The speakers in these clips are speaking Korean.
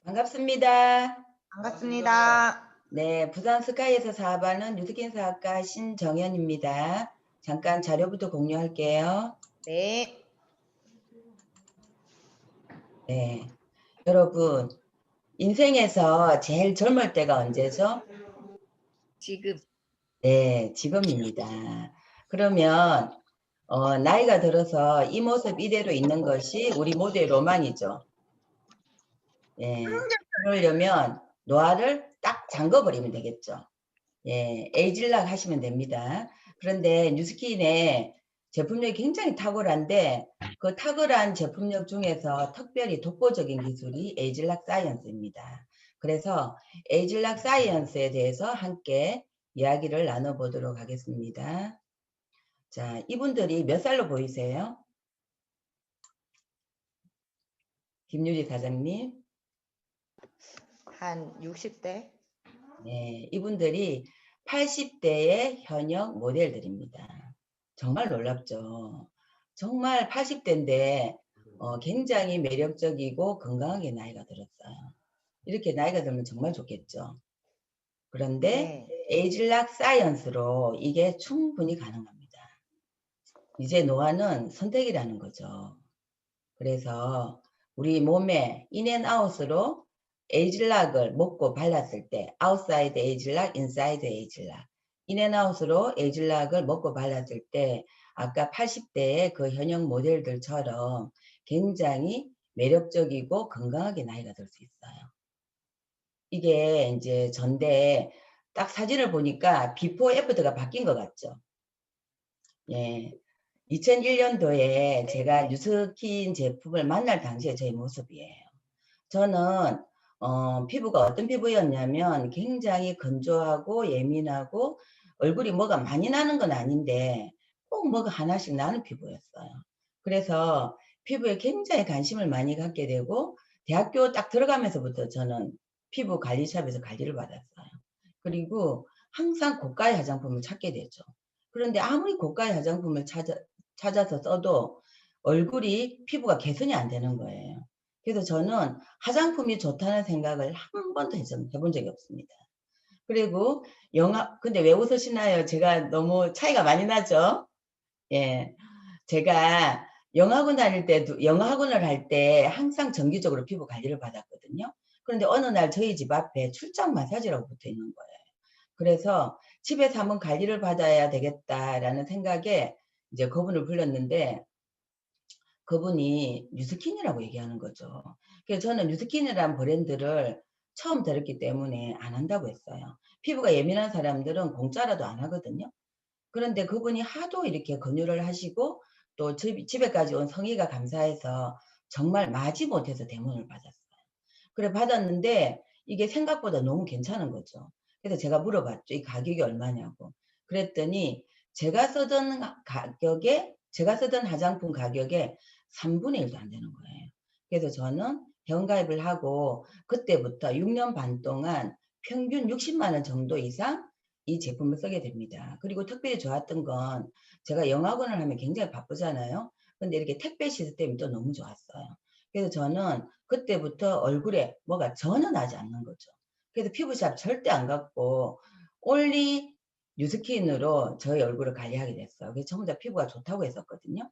반갑습니다. 반갑습니다. 네, 부산 스카이에서 사업하는 뉴스킨 사업가 신정현입니다. 잠깐 자료부터 공유할게요. 네. 네, 여러분 인생에서 제일 젊을 때가 언제죠? 지금. 네, 지금입니다. 그러면 나이가 들어서 이 모습 이대로 있는 것이 우리 모두의 로망이죠. 예, 그러려면 노화를 딱 잠궈버리면 되겠죠. 예, 에이즐락 하시면 됩니다. 그런데 뉴스킨의 제품력이 굉장히 탁월한데 그 탁월한 제품력 중에서 특별히 독보적인 기술이 에이즐락 사이언스입니다. 그래서 에이즐락 사이언스에 대해서 함께 이야기를 나눠보도록 하겠습니다. 자, 이분들이 몇 살로 보이세요? 김유리 사장님. 한 60대? 네, 이분들이 80대의 현역 모델들입니다. 정말 놀랍죠. 정말 80대인데 굉장히 매력적이고 건강하게 나이가 들었어요. 이렇게 나이가 들면 정말 좋겠죠. 그런데 에이즐락 사이언스로 이게 충분히 가능합니다. 이제 노화는 선택이라는 거죠. 그래서 우리 몸에 인앤아웃으로 에이즐락을 먹고 발랐을 때 아웃사이드 에이즐락, 인사이드 에이즐락, 인앤아웃으로 에이즐락을 먹고 발랐을 때 아까 80대의 그 현역 모델들처럼 굉장히 매력적이고 건강하게 나이가 들 수 있어요. 이게 이제 전데 딱 사진을 보니까 비포 애프터가 바뀐 것 같죠. 예. 2001년도에 제가 뉴스킨 제품을 만날 당시에 저의 모습이에요. 저는 피부가 어떤 피부였냐면 굉장히 건조하고 예민하고 얼굴이 뭐가 많이 나는 건 아닌데 꼭 뭐가 하나씩 나는 피부였어요. 그래서 피부에 굉장히 관심을 많이 갖게 되고 대학교 딱 들어가면서부터 저는 피부 관리샵에서 관리를 받았어요. 그리고 항상 고가의 화장품을 찾게 되죠. 그런데 아무리 고가의 화장품을 찾아서 써도 얼굴이 피부가 개선이 안 되는 거예요. 그래서 저는 화장품이 좋다는 생각을 한 번도 해본 적이 없습니다. 그리고 근데 왜 웃으시나요? 제가 너무 차이가 많이 나죠? 예. 제가 영어학원 다닐 때도, 영어학원을 할 때 항상 정기적으로 피부 관리를 받았거든요. 그런데 어느 날 저희 집 앞에 출장 마사지라고 붙어 있는 거예요. 그래서 집에서 한번 관리를 받아야 되겠다라는 생각에 이제 그분을 불렀는데 그분이 뉴스킨이라고 얘기하는 거죠. 그래서 저는 뉴스킨이라는 브랜드를 처음 들었기 때문에 안 한다고 했어요. 피부가 예민한 사람들은 공짜라도 안 하거든요. 그런데 그분이 하도 이렇게 권유를 하시고 또 집에까지 온 성의가 감사해서 정말 마지못해서 대문을 받았어요. 그래 받았는데 이게 생각보다 너무 괜찮은 거죠. 그래서 제가 물어봤죠. 이 가격이 얼마냐고. 그랬더니 제가 쓰던 화장품 가격에 3분의 1도 안 되는 거예요. 그래서 저는 회원가입을 하고 그때부터 6년 반 동안 평균 60만 원 정도 이상 이 제품을 쓰게 됩니다. 그리고 특별히 좋았던 건 제가 영어학원을 하면 굉장히 바쁘잖아요. 근데 이렇게 택배 시스템이 또 너무 좋았어요. 그래서 저는 그때부터 얼굴에 뭐가 전혀 나지 않는 거죠. 그래서 피부샵 절대 안 갔고 올리 뉴스킨으로 저희 얼굴을 관리하게 됐어요. 그래서 전부 다 피부가 좋다고 했었거든요.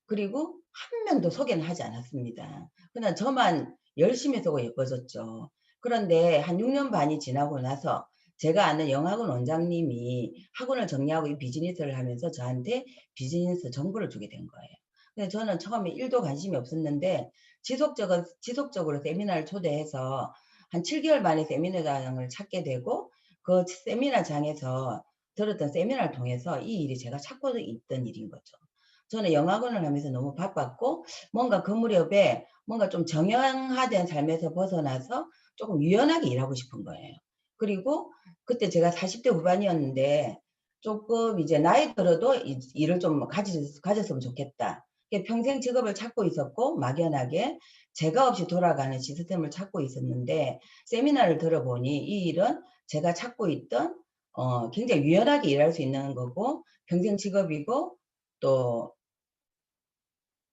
그리고 한 명도 소개는 하지 않았습니다. 그냥 저만 열심히 쓰고 예뻐졌죠. 그런데 한 6년 반이 지나고 나서 제가 아는 영학원 원장님이 학원을 정리하고 이 비즈니스를 하면서 저한테 비즈니스 정보를 주게 된 거예요. 근데 저는 처음에 1도 관심이 없었는데 지속적으로 세미나를 초대해서 한 7개월 만에 세미나장을 찾게 되고 그 세미나장에서 들었던 세미나를 통해서 이 일이 제가 찾고 있던 일인 거죠. 저는 영학원을 하면서 너무 바빴고 뭔가 그 무렵에 뭔가 좀 정형화된 삶에서 벗어나서 조금 유연하게 일하고 싶은 거예요. 그리고 그때 제가 40대 후반이었는데 조금 이제 나이 들어도 일을 좀 가졌으면 좋겠다. 평생 직업을 찾고 있었고 막연하게 제가 없이 돌아가는 시스템을 찾고 있었는데 세미나를 들어보니 이 일은 제가 찾고 있던 굉장히 유연하게 일할 수 있는 거고 평생 직업이고 또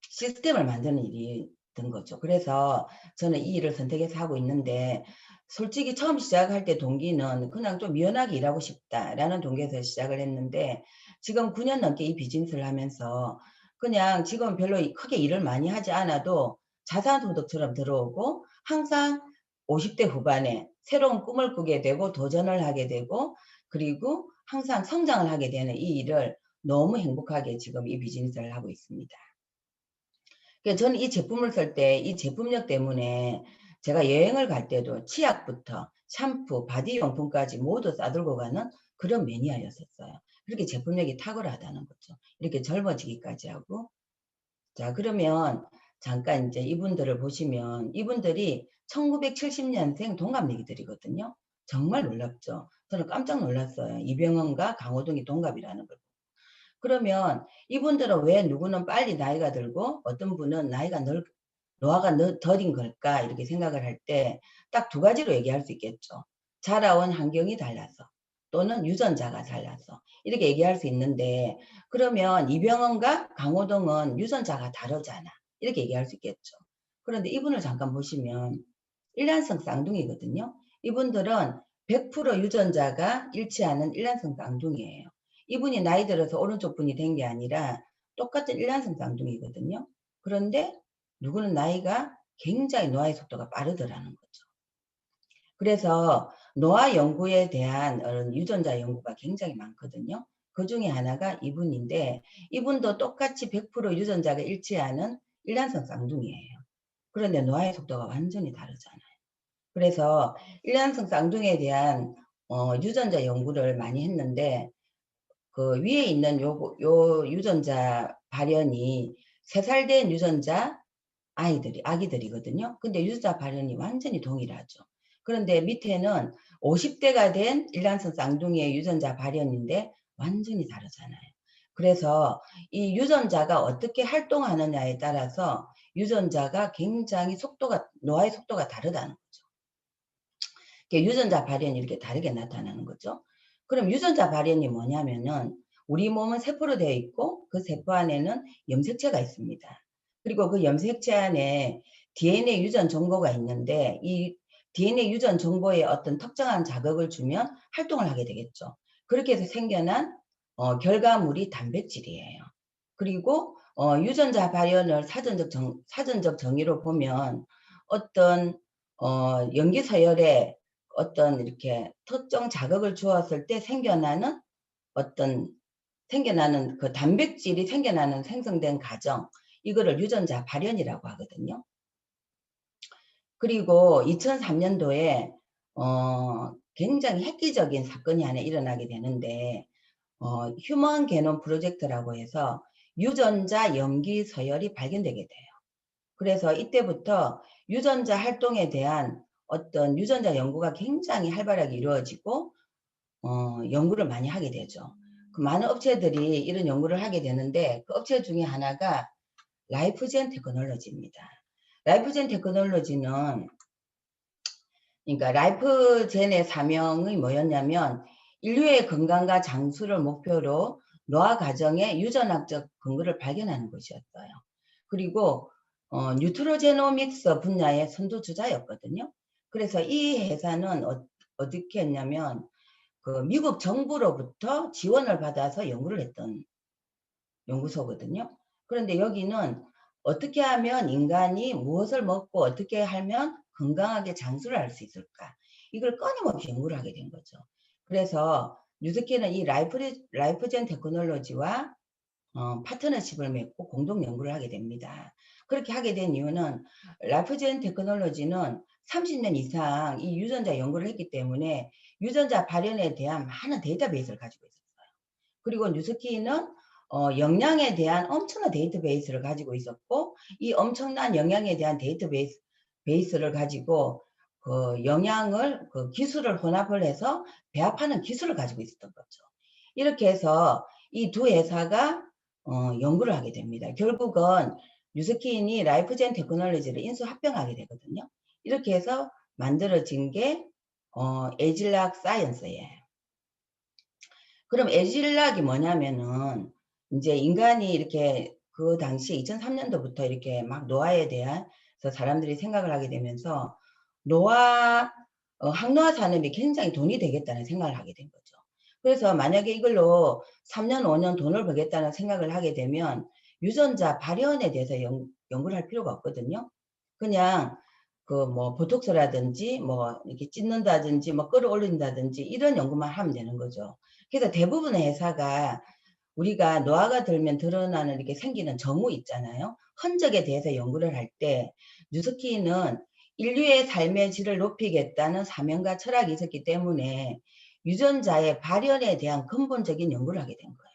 시스템을 만드는 일이 든 거죠. 그래서 저는 이 일을 선택해서 하고 있는데 솔직히 처음 시작할 때 동기는 그냥 좀 유연하게 일하고 싶다라는 동기에서 시작을 했는데 지금 9년 넘게 이 비즈니스를 하면서 그냥 지금 별로 크게 일을 많이 하지 않아도 자산소득처럼 들어오고 항상 50대 후반에 새로운 꿈을 꾸게 되고 도전을 하게 되고 그리고 항상 성장을 하게 되는 이 일을 너무 행복하게 지금 이 비즈니스를 하고 있습니다. 그러니까 저는 이 제품을 쓸 때 이 제품력 때문에 제가 여행을 갈 때도 치약부터 샴푸, 바디용품까지 모두 싸들고 가는 그런 매니아였었어요. 그렇게 제품력이 탁월하다는 거죠. 이렇게 젊어지기까지 하고. 자, 그러면 잠깐 이제 이분들을 보시면 이분들이 1970년생 동갑내기들이거든요. 정말 놀랍죠. 저는 깜짝 놀랐어요. 이병헌과 강호동이 동갑이라는 걸. 그러면 이분들은 왜 누구는 빨리 나이가 들고 어떤 분은 노화가 덜인 걸까 이렇게 생각을 할 때 딱 두 가지로 얘기할 수 있겠죠. 자라온 환경이 달라서 또는 유전자가 달라서 이렇게 얘기할 수 있는데 그러면 이병헌과 강호동은 유전자가 다르잖아. 이렇게 얘기할 수 있겠죠. 그런데 이분을 잠깐 보시면 일란성 쌍둥이거든요. 이분들은 100% 유전자가 일치하는 일란성 쌍둥이에요. 이분이 나이 들어서 오른쪽 분이 된 게 아니라 똑같은 일란성 쌍둥이거든요. 그런데 누구는 나이가 굉장히 노화의 속도가 빠르더라는 거죠. 그래서 노화 연구에 대한 유전자 연구가 굉장히 많거든요. 그 중에 하나가 이분인데 이분도 똑같이 100% 유전자가 일치하는 일란성 쌍둥이에요. 그런데 노화의 속도가 완전히 다르잖아요. 그래서 일란성 쌍둥이에 대한 유전자 연구를 많이 했는데 그 위에 있는 요 유전자 발현이 3살 된 유전자 아기들이거든요. 근데 유전자 발현이 완전히 동일하죠. 그런데 밑에는 50대가 된 일란성 쌍둥이의 유전자 발현인데 완전히 다르잖아요. 그래서 이 유전자가 어떻게 활동하느냐에 따라서 유전자가 굉장히 노화의 속도가 다르다는 거죠. 유전자 발현이 이렇게 다르게 나타나는 거죠. 그럼 유전자 발현이 뭐냐면은 우리 몸은 세포로 되어 있고 그 세포 안에는 염색체가 있습니다. 그리고 그 염색체 안에 DNA 유전 정보가 있는데 이 DNA 유전 정보에 어떤 특정한 자극을 주면 활동을 하게 되겠죠. 그렇게 해서 생겨난 결과물이 단백질이에요. 그리고 유전자 발현을 사전적 정의로 보면 어떤 염기 서열에 어떤 이렇게 특정 자극을 주었을 때 생겨나는 그 단백질이 생성된 과정, 이거를 유전자 발현이라고 하거든요. 그리고 2003년도에 굉장히 획기적인 사건이 하나 일어나게 되는데 휴먼 게놈 프로젝트라고 해서 유전자 염기 서열이 발견되게 돼요. 그래서 이때부터 유전자 활동에 대한 어떤 유전자 연구가 굉장히 활발하게 이루어지고 연구를 많이 하게 되죠. 그 많은 업체들이 이런 연구를 하게 되는데 그 업체 중에 하나가 라이프젠 테크놀로지입니다. 라이프젠 테크놀로지는 그러니까 라이프젠의 사명이 뭐였냐면 인류의 건강과 장수를 목표로 노화 과정의 유전학적 근거를 발견하는 것이었어요. 그리고 뉴트로제노믹스 분야의 선두주자였거든요. 그래서 이 회사는 어떻게 했냐면 그 미국 정부로부터 지원을 받아서 연구를 했던 연구소거든요. 그런데 여기는 어떻게 하면 인간이 무엇을 먹고 어떻게 하면 건강하게 장수를 할 수 있을까? 이걸 끊임없이 연구를 하게 된 거죠. 그래서 뉴스키는 이 라이프젠 테크놀로지와 파트너십을 맺고 공동 연구를 하게 됩니다. 그렇게 하게 된 이유는 라이프젠 테크놀로지는 30년 이상 이 유전자 연구를 했기 때문에 유전자 발현에 대한 많은 데이터베이스를 가지고 있었어요. 그리고 뉴스키는 영양에 대한 엄청난 데이터베이스를 가지고 있었고 이 엄청난 영양에 대한 데이터베이스를 가지고 그 영양을 그 기술을 혼합을 해서 배합하는 기술을 가지고 있었던 거죠. 이렇게 해서 이 두 회사가 연구를 하게 됩니다. 결국은 뉴스킨이 라이프젠 테크놀로지를 인수 합병하게 되거든요. 이렇게 해서 만들어진 게 에질락 사이언스예요. 그럼 에질락이 뭐냐면은 이제 인간이 이렇게 그 당시에 2003년도부터 이렇게 막 노화에 대한 사람들이 생각을 하게 되면서 노화 항노화 산업이 굉장히 돈이 되겠다는 생각을 하게 된 거죠. 그래서 만약에 이걸로 3년, 5년 돈을 벌겠다는 생각을 하게 되면 유전자 발현에 대해서 연구를 할 필요가 없거든요. 그냥 그 뭐 보톡스라든지 뭐 이렇게 찢는다든지 뭐 끌어올린다든지 이런 연구만 하면 되는 거죠. 그래서 대부분의 회사가 우리가 노화가 들면 드러나는 이렇게 생기는 점후 있잖아요. 흔적에 대해서 연구를 할 때 뉴스키는 인류의 삶의 질을 높이겠다는 사명과 철학이 있었기 때문에 유전자의 발현에 대한 근본적인 연구를 하게 된 거예요.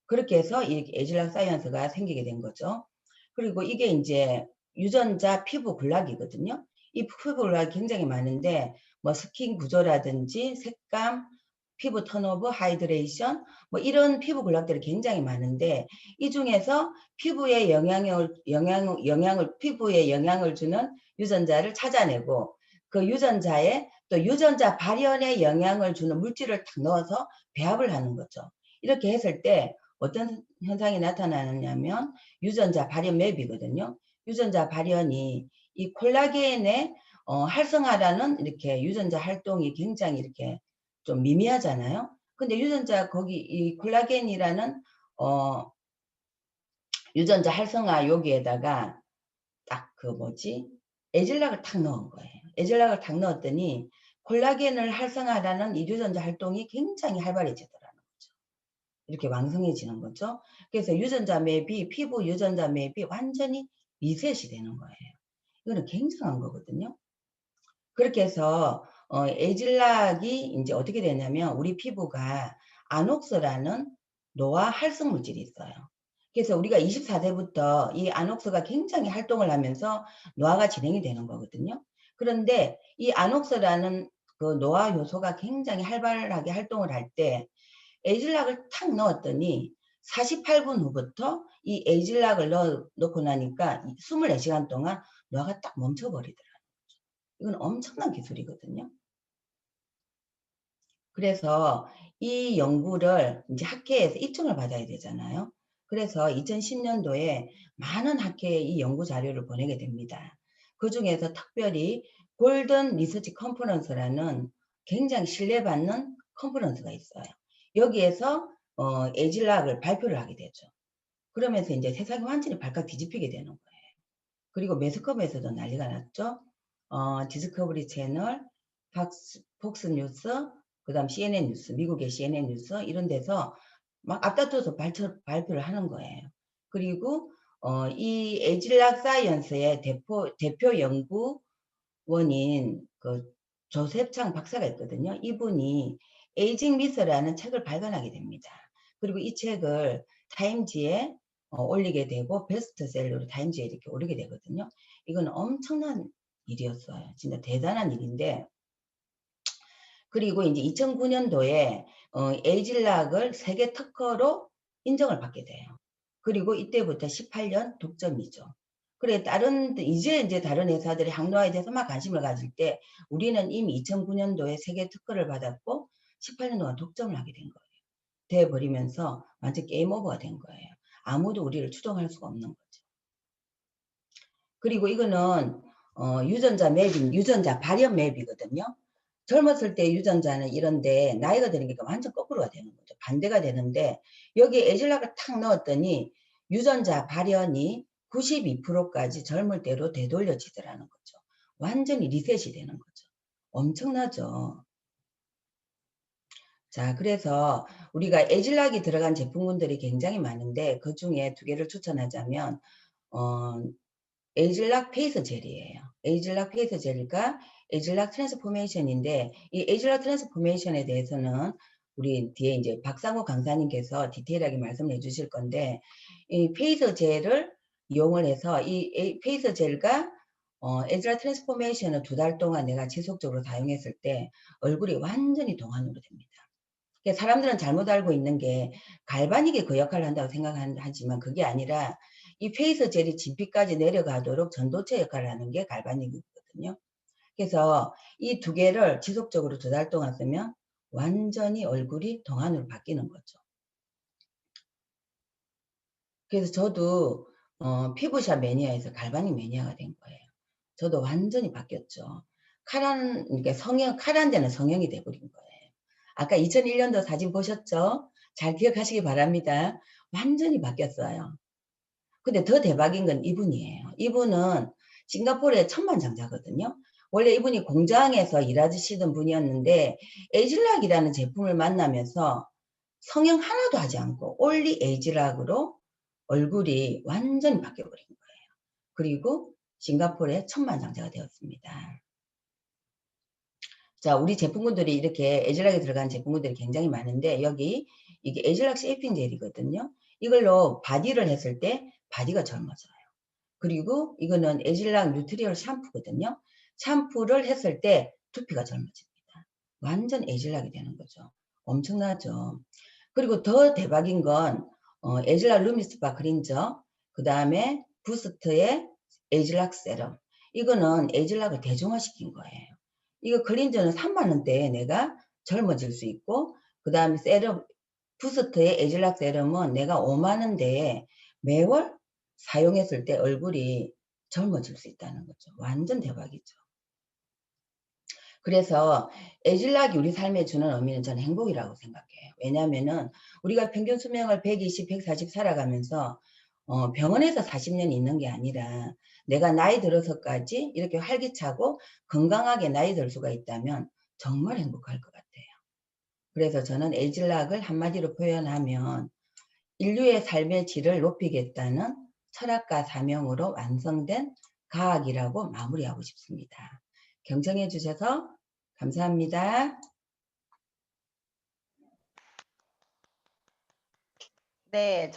그렇게 해서 이 에질락 사이언스가 생기게 된 거죠. 그리고 이게 이제 유전자 피부 군락이거든요. 이 피부 군락이 굉장히 많은데 뭐 스킨 구조라든지 색감, 피부 턴오버, 하이드레이션 뭐 이런 피부 군락들이 굉장히 많은데 이 중에서 피부에 피부에 영향을 주는 유전자를 찾아내고 그 유전자에 또 유전자 발현에 영향을 주는 물질을 탁 넣어서 배합을 하는 거죠. 이렇게 했을 때 어떤 현상이 나타나느냐면 유전자 발현 맵이거든요. 유전자 발현이 이 콜라겐의 활성화라는 이렇게 유전자 활동이 굉장히 이렇게 좀 미미하잖아요. 근데 유전자 거기 이 콜라겐이라는 유전자 활성화 여기에다가 딱 그 뭐지 에질락을 탁 넣은 거예요. 에질락을 탁 넣었더니 콜라겐을 활성화하는 이 유전자 활동이 굉장히 활발해지더라는 거죠. 이렇게 왕성해지는 거죠. 그래서 유전자 맵이 피부 유전자 맵이 완전히 리셋이 되는 거예요. 이거는 굉장한 거거든요. 그렇게 해서 에질락이 이제 어떻게 되냐면 우리 피부가 아녹스라는 노화 활성 물질이 있어요. 그래서 우리가 24세부터 이 아녹스가 굉장히 활동을 하면서 노화가 진행이 되는 거거든요. 그런데 이 아녹스라는 그 노화 요소가 굉장히 활발하게 활동을 할 때 에질락을 탁 넣었더니 48분 후부터 이 에질락을 넣고 나니까 24시간 동안 노화가 딱 멈춰버리더라고요. 이건 엄청난 기술이거든요. 그래서 이 연구를 이제 학회에서 입증을 받아야 되잖아요. 그래서 2010년도에 많은 학회에 이 연구 자료를 보내게 됩니다. 그 중에서 특별히 골든 리서치 컨퍼런스라는 굉장히 신뢰받는 컨퍼런스가 있어요. 여기에서 에질락을 발표를 하게 되죠. 그러면서 이제 세상이 완전히 발칵 뒤집히게 되는 거예요. 그리고 매스컴에서도 난리가 났죠. 디스커버리 채널, 폭스뉴스, 그 다음 CNN 뉴스, 미국의 CNN 뉴스 이런 데서 막 앞다퉈서 발표를 하는 거예요. 그리고 이 에질락 사이언스의 대표 연구원인 그 조셉창 박사가 있거든요. 이분이 에이징 미스라는 책을 발간하게 됩니다. 그리고 이 책을 타임지에 올리게 되고 베스트셀러로 타임지에 이렇게 오르게 되거든요. 이건 엄청난 일이었어요. 진짜 대단한 일인데 그리고 이제 2009년도에 에이질락을 세계 특허로 인정을 받게 돼요. 그리고 이때부터 18년 독점이죠. 그래 이제 다른 회사들이 항노화에 대해서 막 관심을 가질 때 우리는 이미 2009년도에 세계 특허를 받았고 18년 동안 독점을 하게 된 거예요. 돼 버리면서 완전 게임 오버가 된 거예요. 아무도 우리를 추종할 수가 없는 거죠. 그리고 이거는 유전자 발현 맵이거든요. 젊었을 때 유전자는 이런데 나이가 드니까 완전 거꾸로가 되는 거죠. 반대가 되는데 여기에 에질락을 탁 넣었더니 유전자 발현이 92%까지 젊을 때로 되돌려지더라는 거죠. 완전히 리셋이 되는 거죠. 엄청나죠. 자, 그래서 우리가 에질락이 들어간 제품군들이 굉장히 많은데 그 중에 두 개를 추천하자면 에이즐락 페이스 젤이에요. 에이즐락 페이스 젤과 에이즐락 트랜스포메이션인데 이 에이즐락 트랜스포메이션에 대해서는 우리 뒤에 이제 박상호 강사님께서 디테일하게 말씀해 주실 건데 이 페이스 젤을 이용을 해서 이 페이스 젤과 에이즐락 트랜스포메이션을 2달 동안 내가 지속적으로 사용했을 때 얼굴이 완전히 동안으로 됩니다. 사람들은 잘못 알고 있는 게 갈바닉이 그 역할을 한다고 생각하지만 그게 아니라 이 페이스 젤이 진피까지 내려가도록 전도체 역할을 하는 게 갈바닉이거든요. 그래서 이 두 개를 지속적으로 2달 동안 쓰면 완전히 얼굴이 동안으로 바뀌는 거죠. 그래서 저도 피부샵 매니아에서 갈바닉 매니아가 된 거예요. 저도 완전히 바뀌었죠. 그러니까 카라한 데는 성형이 돼버린 거예요. 아까 2001년도 사진 보셨죠? 잘 기억하시기 바랍니다. 완전히 바뀌었어요. 근데 더 대박인 건 이분이에요. 이분은 싱가포르의 천만장자거든요. 원래 이분이 공장에서 일하시던 분이었는데 에이즐락이라는 제품을 만나면서 성형 하나도 하지 않고 올리 에이즐락으로 얼굴이 완전히 바뀌어버린 거예요. 그리고 싱가포르의 천만장자가 되었습니다. 자, 우리 제품군들이 이렇게 에즐락이 들어간 제품군들이 굉장히 많은데 여기 이게 에즐락 쉐이핑 젤이거든요. 이걸로 바디를 했을 때 바디가 젊어져요. 그리고 이거는 에즐락 뉴트리얼 샴푸거든요. 샴푸를 했을 때 두피가 젊어집니다. 완전 에즐락이 되는 거죠. 엄청나죠. 그리고 더 대박인 건 에즐락 루미스파 클린저, 그 다음에 부스트의 에즐락 세럼. 이거는 에즐락을 대중화시킨 거예요. 이거 클린저는 3만원대에 내가 젊어질 수 있고, 그 다음에 세럼, 부스트의 에즐락 세럼은 내가 5만원대에 매월 사용했을 때 얼굴이 젊어질 수 있다는 거죠. 완전 대박이죠. 그래서 에즐락이 우리 삶에 주는 의미는 저는 행복이라고 생각해요. 왜냐하면은 우리가 평균 수명을 120, 140 살아가면서 병원에서 40년 있는 게 아니라 내가 나이 들어서까지 이렇게 활기차고 건강하게 나이 들 수가 있다면 정말 행복할 것 같아요. 그래서 저는 에즐락을 한마디로 표현하면 인류의 삶의 질을 높이겠다는 철학과 사명으로 완성된 과학이라고 마무리하고 싶습니다. 경청해 주셔서 감사합니다. 네,